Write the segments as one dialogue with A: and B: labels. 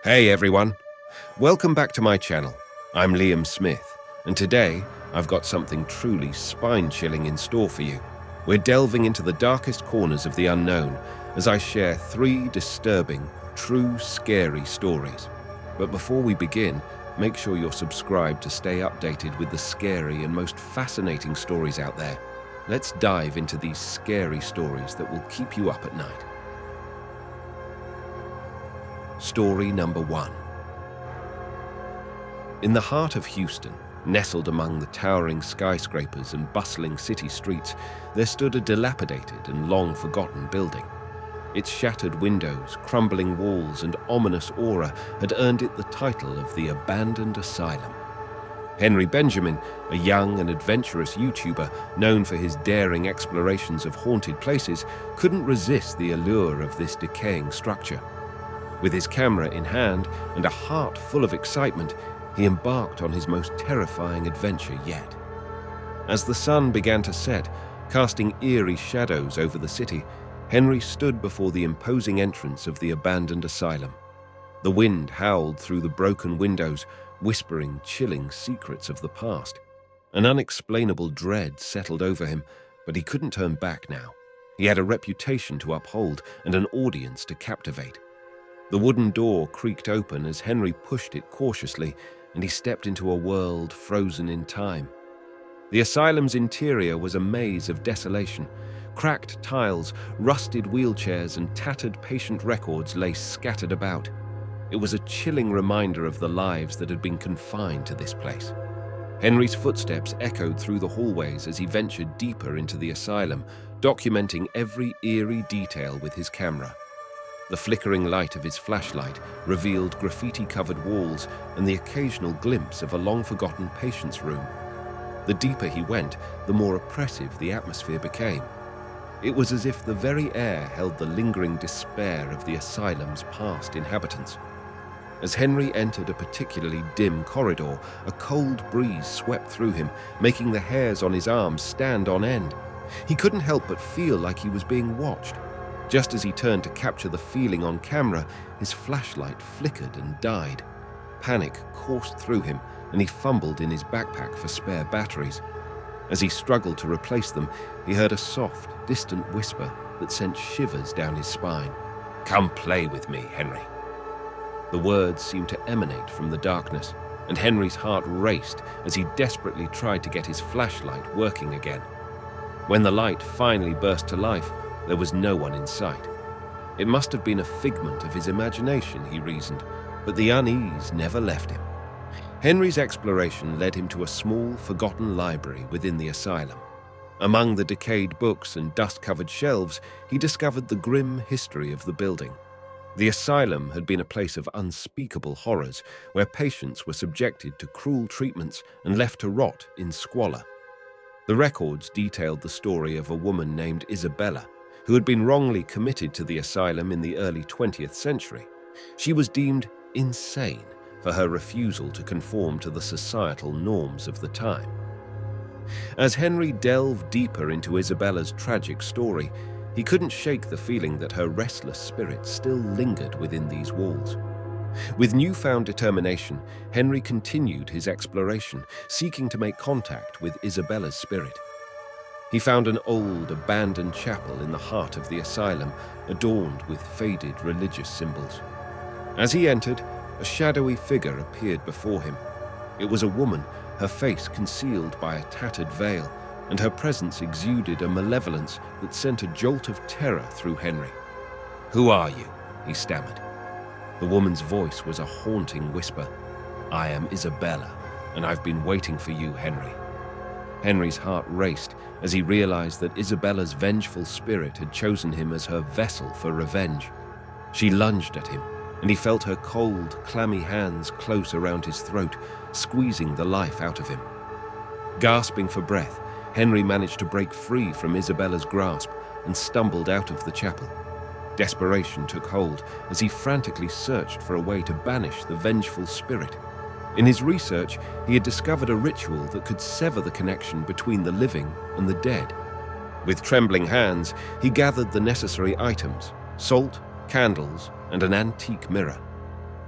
A: Hey everyone, welcome back to my channel. I'm Liam Smith, and today I've got something truly spine-chilling in store for you. We're delving into the darkest corners of the unknown as I share 3 disturbing, true scary stories. But before we begin, make sure you're subscribed to stay updated with the scary and most fascinating stories out there. Let's dive into these scary stories that will keep you up at night. Story number 1. In the heart of Houston, nestled among the towering skyscrapers and bustling city streets, there stood a dilapidated and long-forgotten building. Its shattered windows, crumbling walls, and ominous aura had earned it the title of the Abandoned Asylum. Henry Benjamin, a young and adventurous YouTuber known for his daring explorations of haunted places, couldn't resist the allure of this decaying structure. With his camera in hand and a heart full of excitement, he embarked on his most terrifying adventure yet. As the sun began to set, casting eerie shadows over the city, Henry stood before the imposing entrance of the abandoned asylum. The wind howled through the broken windows, whispering chilling secrets of the past. An unexplainable dread settled over him, but he couldn't turn back now. He had a reputation to uphold and an audience to captivate. The wooden door creaked open as Henry pushed it cautiously, and he stepped into a world frozen in time. The asylum's interior was a maze of desolation. Cracked tiles, rusted wheelchairs, and tattered patient records lay scattered about. It was a chilling reminder of the lives that had been confined to this place. Henry's footsteps echoed through the hallways as he ventured deeper into the asylum, documenting every eerie detail with his camera. The flickering light of his flashlight revealed graffiti-covered walls and the occasional glimpse of a long-forgotten patient's room. The deeper he went, the more oppressive the atmosphere became. It was as if the very air held the lingering despair of the asylum's past inhabitants. As Henry entered a particularly dim corridor, a cold breeze swept through him, making the hairs on his arms stand on end. He couldn't help but feel like he was being watched. Just as he turned to capture the feeling on camera, his flashlight flickered and died. Panic coursed through him, and he fumbled in his backpack for spare batteries. As he struggled to replace them, he heard a soft, distant whisper that sent shivers down his spine. "Come play with me, Henry." The words seemed to emanate from the darkness, and Henry's heart raced as he desperately tried to get his flashlight working again. When the light finally burst to life, there was no one in sight. It must have been a figment of his imagination, he reasoned, but the unease never left him. Henry's exploration led him to a small, forgotten library within the asylum. Among the decayed books and dust-covered shelves, he discovered the grim history of the building. The asylum had been a place of unspeakable horrors, where patients were subjected to cruel treatments and left to rot in squalor. The records detailed the story of a woman named Isabella, who had been wrongly committed to the asylum in the early 20th century. She was deemed insane for her refusal to conform to the societal norms of the time. As Henry delved deeper into Isabella's tragic story, he couldn't shake the feeling that her restless spirit still lingered within these walls. With newfound determination, Henry continued his exploration, seeking to make contact with Isabella's spirit. He found an old, abandoned chapel in the heart of the asylum, adorned with faded religious symbols. As he entered, a shadowy figure appeared before him. It was a woman, her face concealed by a tattered veil, and her presence exuded a malevolence that sent a jolt of terror through Henry. "Who are you?" he stammered. The woman's voice was a haunting whisper. "I am Isabella, and I've been waiting for you, Henry." Henry's heart raced as he realized that Isabella's vengeful spirit had chosen him as her vessel for revenge. She lunged at him, and he felt her cold, clammy hands close around his throat, squeezing the life out of him. Gasping for breath, Henry managed to break free from Isabella's grasp and stumbled out of the chapel. Desperation took hold as he frantically searched for a way to banish the vengeful spirit. In his research, he had discovered a ritual that could sever the connection between the living and the dead. With trembling hands, he gathered the necessary items: salt, candles, and an antique mirror.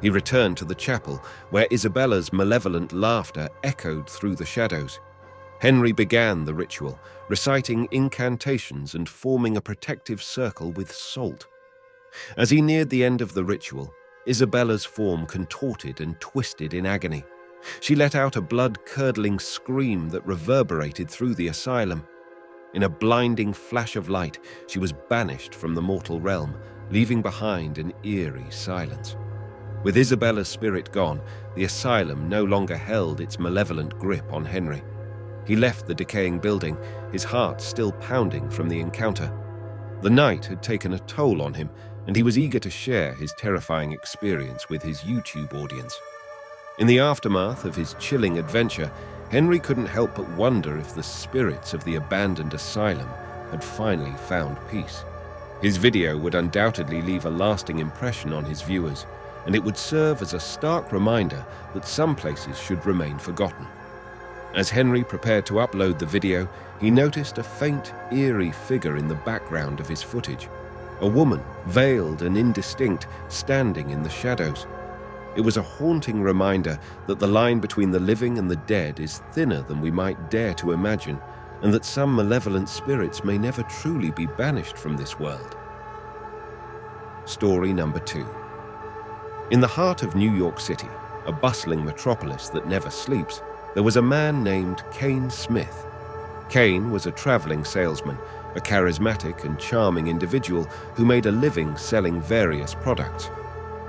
A: He returned to the chapel, where Isabella's malevolent laughter echoed through the shadows. Henry began the ritual, reciting incantations and forming a protective circle with salt. As he neared the end of the ritual, Isabella's form contorted and twisted in agony. She let out a blood-curdling scream that reverberated through the asylum. In a blinding flash of light, she was banished from the mortal realm, leaving behind an eerie silence. With Isabella's spirit gone, the asylum no longer held its malevolent grip on Henry. He left the decaying building, his heart still pounding from the encounter. The night had taken a toll on him, and he was eager to share his terrifying experience with his YouTube audience. In the aftermath of his chilling adventure, Henry couldn't help but wonder if the spirits of the abandoned asylum had finally found peace. His video would undoubtedly leave a lasting impression on his viewers, and it would serve as a stark reminder that some places should remain forgotten. As Henry prepared to upload the video, he noticed a faint, eerie figure in the background of his footage. A woman, veiled and indistinct, standing in the shadows. It was a haunting reminder that the line between the living and the dead is thinner than we might dare to imagine, and that some malevolent spirits may never truly be banished from this world. Story number 2. In the heart of New York City, a bustling metropolis that never sleeps, there was a man named Kane Smith. Kane was a traveling salesman, a charismatic and charming individual who made a living selling various products.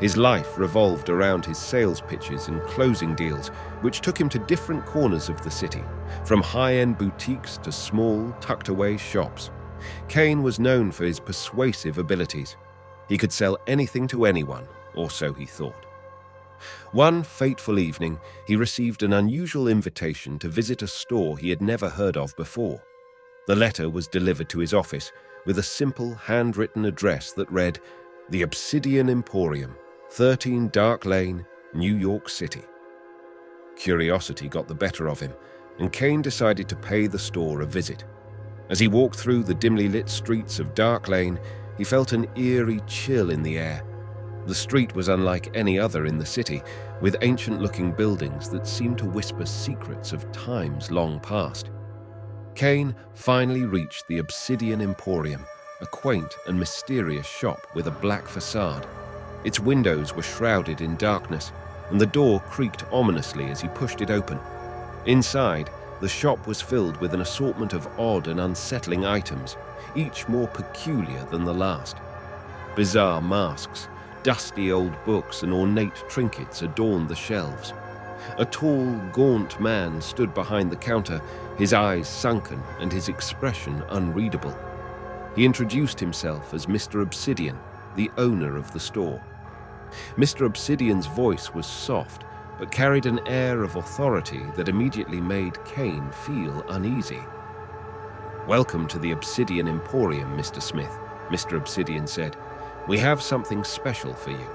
A: His life revolved around his sales pitches and closing deals, which took him to different corners of the city, from high-end boutiques to small, tucked-away shops. Kane was known for his persuasive abilities. He could sell anything to anyone, or so he thought. One fateful evening, he received an unusual invitation to visit a store he had never heard of before. The letter was delivered to his office with a simple handwritten address that read, "The Obsidian Emporium, 13 Dark Lane, New York City." Curiosity got the better of him, and Kane decided to pay the store a visit. As he walked through the dimly lit streets of Dark Lane, he felt an eerie chill in the air. The street was unlike any other in the city, with ancient-looking buildings that seemed to whisper secrets of times long past. Kane finally reached the Obsidian Emporium, a quaint and mysterious shop with a black facade. Its windows were shrouded in darkness, and the door creaked ominously as he pushed it open. Inside, the shop was filled with an assortment of odd and unsettling items, each more peculiar than the last. Bizarre masks, dusty old books and ornate trinkets adorned the shelves. A tall, gaunt man stood behind the counter, his eyes sunken and his expression unreadable. He introduced himself as Mr. Obsidian, the owner of the store. Mr. Obsidian's voice was soft, but carried an air of authority that immediately made Kane feel uneasy. "Welcome to the Obsidian Emporium, Mr. Smith," Mr. Obsidian said. "We have something special for you."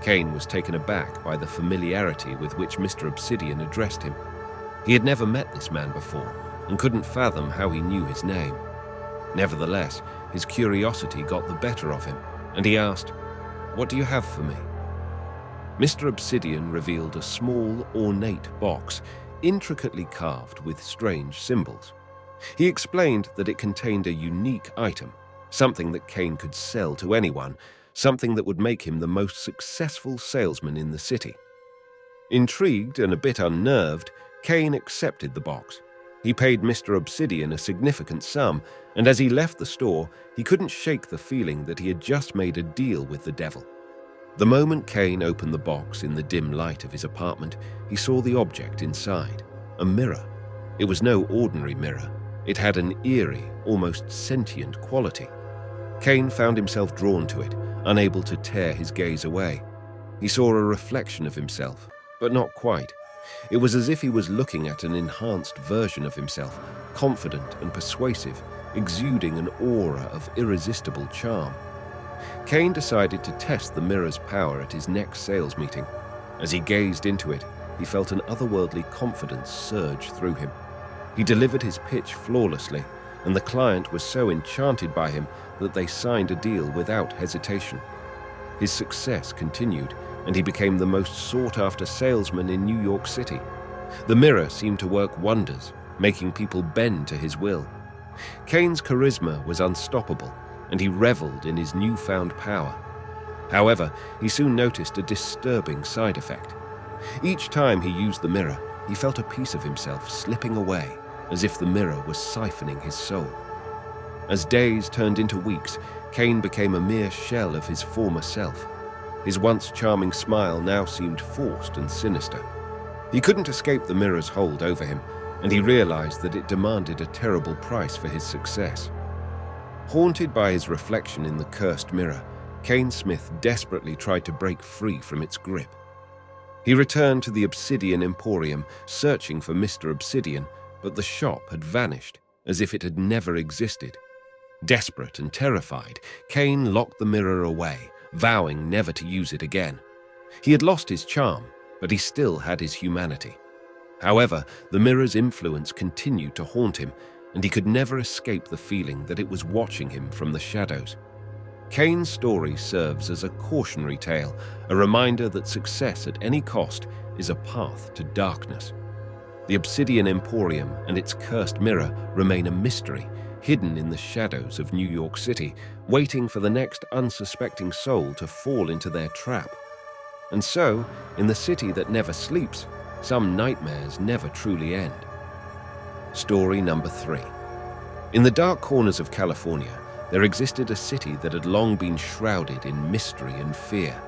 A: Kane was taken aback by the familiarity with which Mr. Obsidian addressed him. He had never met this man before and couldn't fathom how he knew his name. Nevertheless, his curiosity got the better of him, and he asked, "What do you have for me?" Mr. Obsidian revealed a small, ornate box, intricately carved with strange symbols. He explained that it contained a unique item, something that Kane could sell to anyone, something that would make him the most successful salesman in the city. Intrigued and a bit unnerved, Kane accepted the box. He paid Mr. Obsidian a significant sum, and as he left the store, he couldn't shake the feeling that he had just made a deal with the devil. The moment Kane opened the box in the dim light of his apartment, he saw the object inside, a mirror. It was no ordinary mirror. It had an eerie, almost sentient quality. Kane found himself drawn to it, unable to tear his gaze away. He saw a reflection of himself, but not quite. It was as if he was looking at an enhanced version of himself, confident and persuasive, exuding an aura of irresistible charm. Kane decided to test the mirror's power at his next sales meeting. As he gazed into it, he felt an otherworldly confidence surge through him. He delivered his pitch flawlessly, and the client was so enchanted by him that they signed a deal without hesitation. His success continued, and he became the most sought-after salesman in New York City. The mirror seemed to work wonders, making people bend to his will. Kane's charisma was unstoppable, and he reveled in his newfound power. However, he soon noticed a disturbing side effect. Each time he used the mirror, he felt a piece of himself slipping away, as if the mirror was siphoning his soul. As days turned into weeks, Kane became a mere shell of his former self. His once charming smile now seemed forced and sinister. He couldn't escape the mirror's hold over him, and he realized that it demanded a terrible price for his success. Haunted by his reflection in the cursed mirror, Kane Smith desperately tried to break free from its grip. He returned to the Obsidian Emporium, searching for Mr. Obsidian, but the shop had vanished, as if it had never existed. Desperate and terrified, Kane locked the mirror away, vowing never to use it again. He had lost his charm, but he still had his humanity. However, the mirror's influence continued to haunt him, and he could never escape the feeling that it was watching him from the shadows. Kane's story serves as a cautionary tale, a reminder that success at any cost is a path to darkness. The Obsidian Emporium and its cursed mirror remain a mystery, hidden in the shadows of New York City, waiting for the next unsuspecting soul to fall into their trap. And so, in the city that never sleeps, some nightmares never truly end. Story number 3. In the dark corners of California, there existed a city that had long been shrouded in mystery and fear.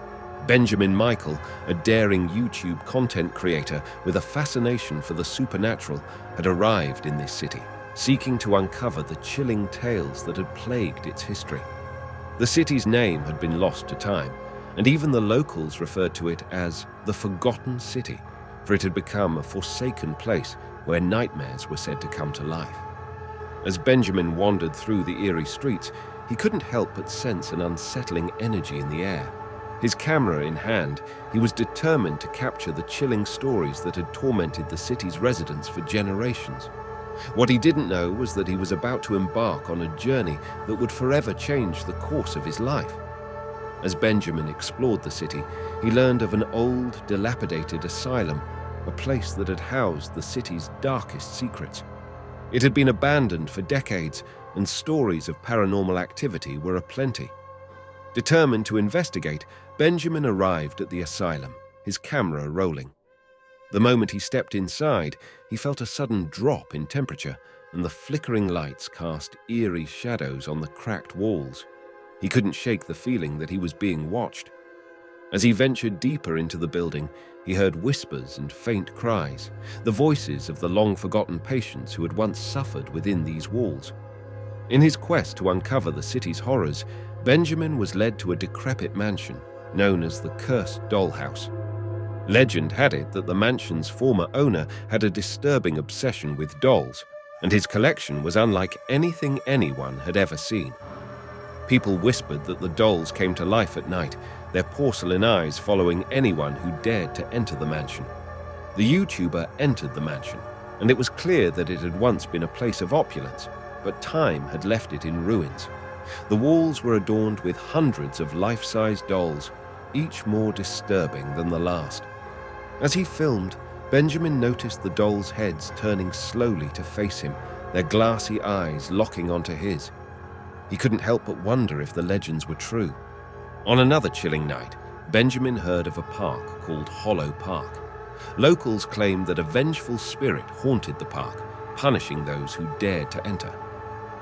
A: Benjamin Michael, a daring YouTube content creator with a fascination for the supernatural, had arrived in this city, seeking to uncover the chilling tales that had plagued its history. The city's name had been lost to time, and even the locals referred to it as the Forgotten City, for it had become a forsaken place where nightmares were said to come to life. As Benjamin wandered through the eerie streets, he couldn't help but sense an unsettling energy in the air. His camera in hand, he was determined to capture the chilling stories that had tormented the city's residents for generations. What he didn't know was that he was about to embark on a journey that would forever change the course of his life. As Benjamin explored the city, he learned of an old, dilapidated asylum, a place that had housed the city's darkest secrets. It had been abandoned for decades, and stories of paranormal activity were aplenty. Determined to investigate, Benjamin arrived at the asylum, his camera rolling. The moment he stepped inside, he felt a sudden drop in temperature, and the flickering lights cast eerie shadows on the cracked walls. He couldn't shake the feeling that he was being watched. As he ventured deeper into the building, he heard whispers and faint cries, the voices of the long-forgotten patients who had once suffered within these walls. In his quest to uncover the city's horrors, Benjamin was led to a decrepit mansion known as the Cursed Dollhouse. Legend had it that the mansion's former owner had a disturbing obsession with dolls, and his collection was unlike anything anyone had ever seen. People whispered that the dolls came to life at night, their porcelain eyes following anyone who dared to enter the mansion. The YouTuber entered the mansion, and it was clear that it had once been a place of opulence, but time had left it in ruins. The walls were adorned with hundreds of life-size dolls, each more disturbing than the last. As he filmed, Benjamin noticed the dolls' heads turning slowly to face him, their glassy eyes locking onto his. He couldn't help but wonder if the legends were true. On another chilling night, Benjamin heard of a park called Hollow Park. Locals claimed that a vengeful spirit haunted the park, punishing those who dared to enter.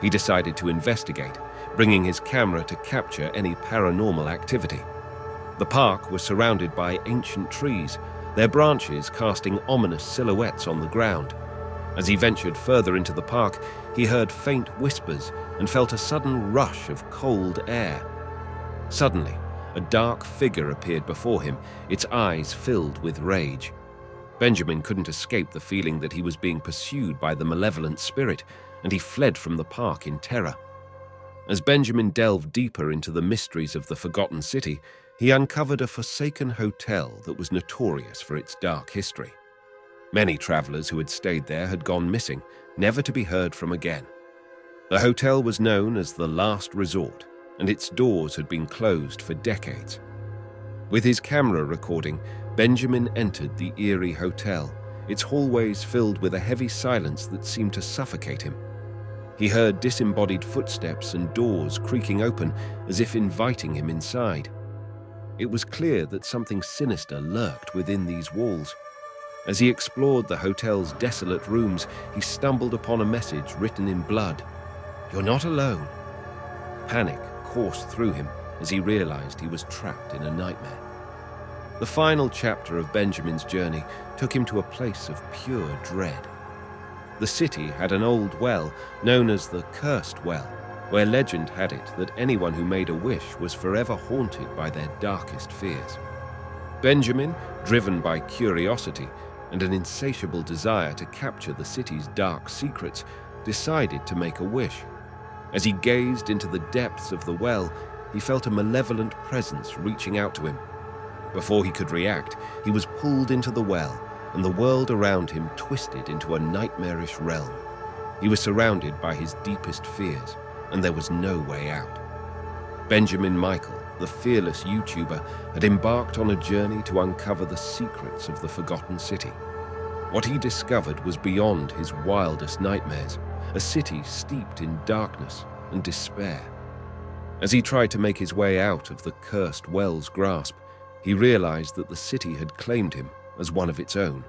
A: He decided to investigate, bringing his camera to capture any paranormal activity. The park was surrounded by ancient trees, their branches casting ominous silhouettes on the ground. As he ventured further into the park, he heard faint whispers and felt a sudden rush of cold air. Suddenly, a dark figure appeared before him, its eyes filled with rage. Benjamin couldn't escape the feeling that he was being pursued by the malevolent spirit, and he fled from the park in terror. As Benjamin delved deeper into the mysteries of the Forgotten City, he uncovered a forsaken hotel that was notorious for its dark history. Many travelers who had stayed there had gone missing, never to be heard from again. The hotel was known as the Last Resort, and its doors had been closed for decades. With his camera recording, Benjamin entered the eerie hotel, its hallways filled with a heavy silence that seemed to suffocate him. He heard disembodied footsteps and doors creaking open as if inviting him inside. It was clear that something sinister lurked within these walls. As he explored the hotel's desolate rooms, he stumbled upon a message written in blood. "You're not alone." Panic coursed through him as he realized he was trapped in a nightmare. The final chapter of Benjamin's journey took him to a place of pure dread. The city had an old well known as the Cursed Well, where legend had it that anyone who made a wish was forever haunted by their darkest fears. Benjamin, driven by curiosity and an insatiable desire to capture the city's dark secrets, decided to make a wish. As he gazed into the depths of the well, he felt a malevolent presence reaching out to him. Before he could react, he was pulled into the well, and the world around him twisted into a nightmarish realm. He was surrounded by his deepest fears, and there was no way out. Benjamin Michael, the fearless YouTuber, had embarked on a journey to uncover the secrets of the forgotten city. What he discovered was beyond his wildest nightmares, a city steeped in darkness and despair. As he tried to make his way out of the Cursed Well's grasp, he realized that the city had claimed him as one of its own.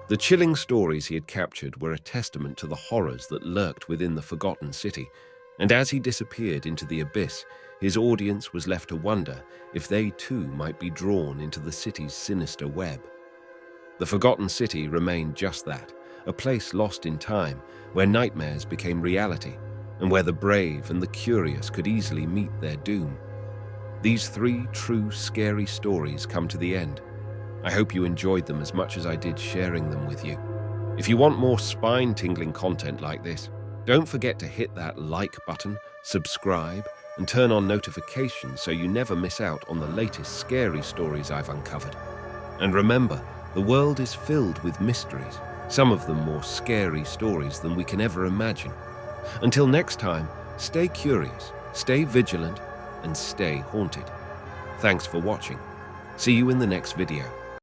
A: The chilling stories he had captured were a testament to the horrors that lurked within the forgotten city, and as he disappeared into the abyss, his audience was left to wonder if they too might be drawn into the city's sinister web. The forgotten city remained just that, a place lost in time, where nightmares became reality, and where the brave and the curious could easily meet their doom. These 3 true, scary stories come to the end. I hope you enjoyed them as much as I did sharing them with you. If you want more spine-tingling content like this, don't forget to hit that like button, subscribe, and turn on notifications so you never miss out on the latest scary stories I've uncovered. And remember, the world is filled with mysteries, some of them more scary stories than we can ever imagine. Until next time, stay curious, stay vigilant, and stay haunted. Thanks for watching. See you in the next video.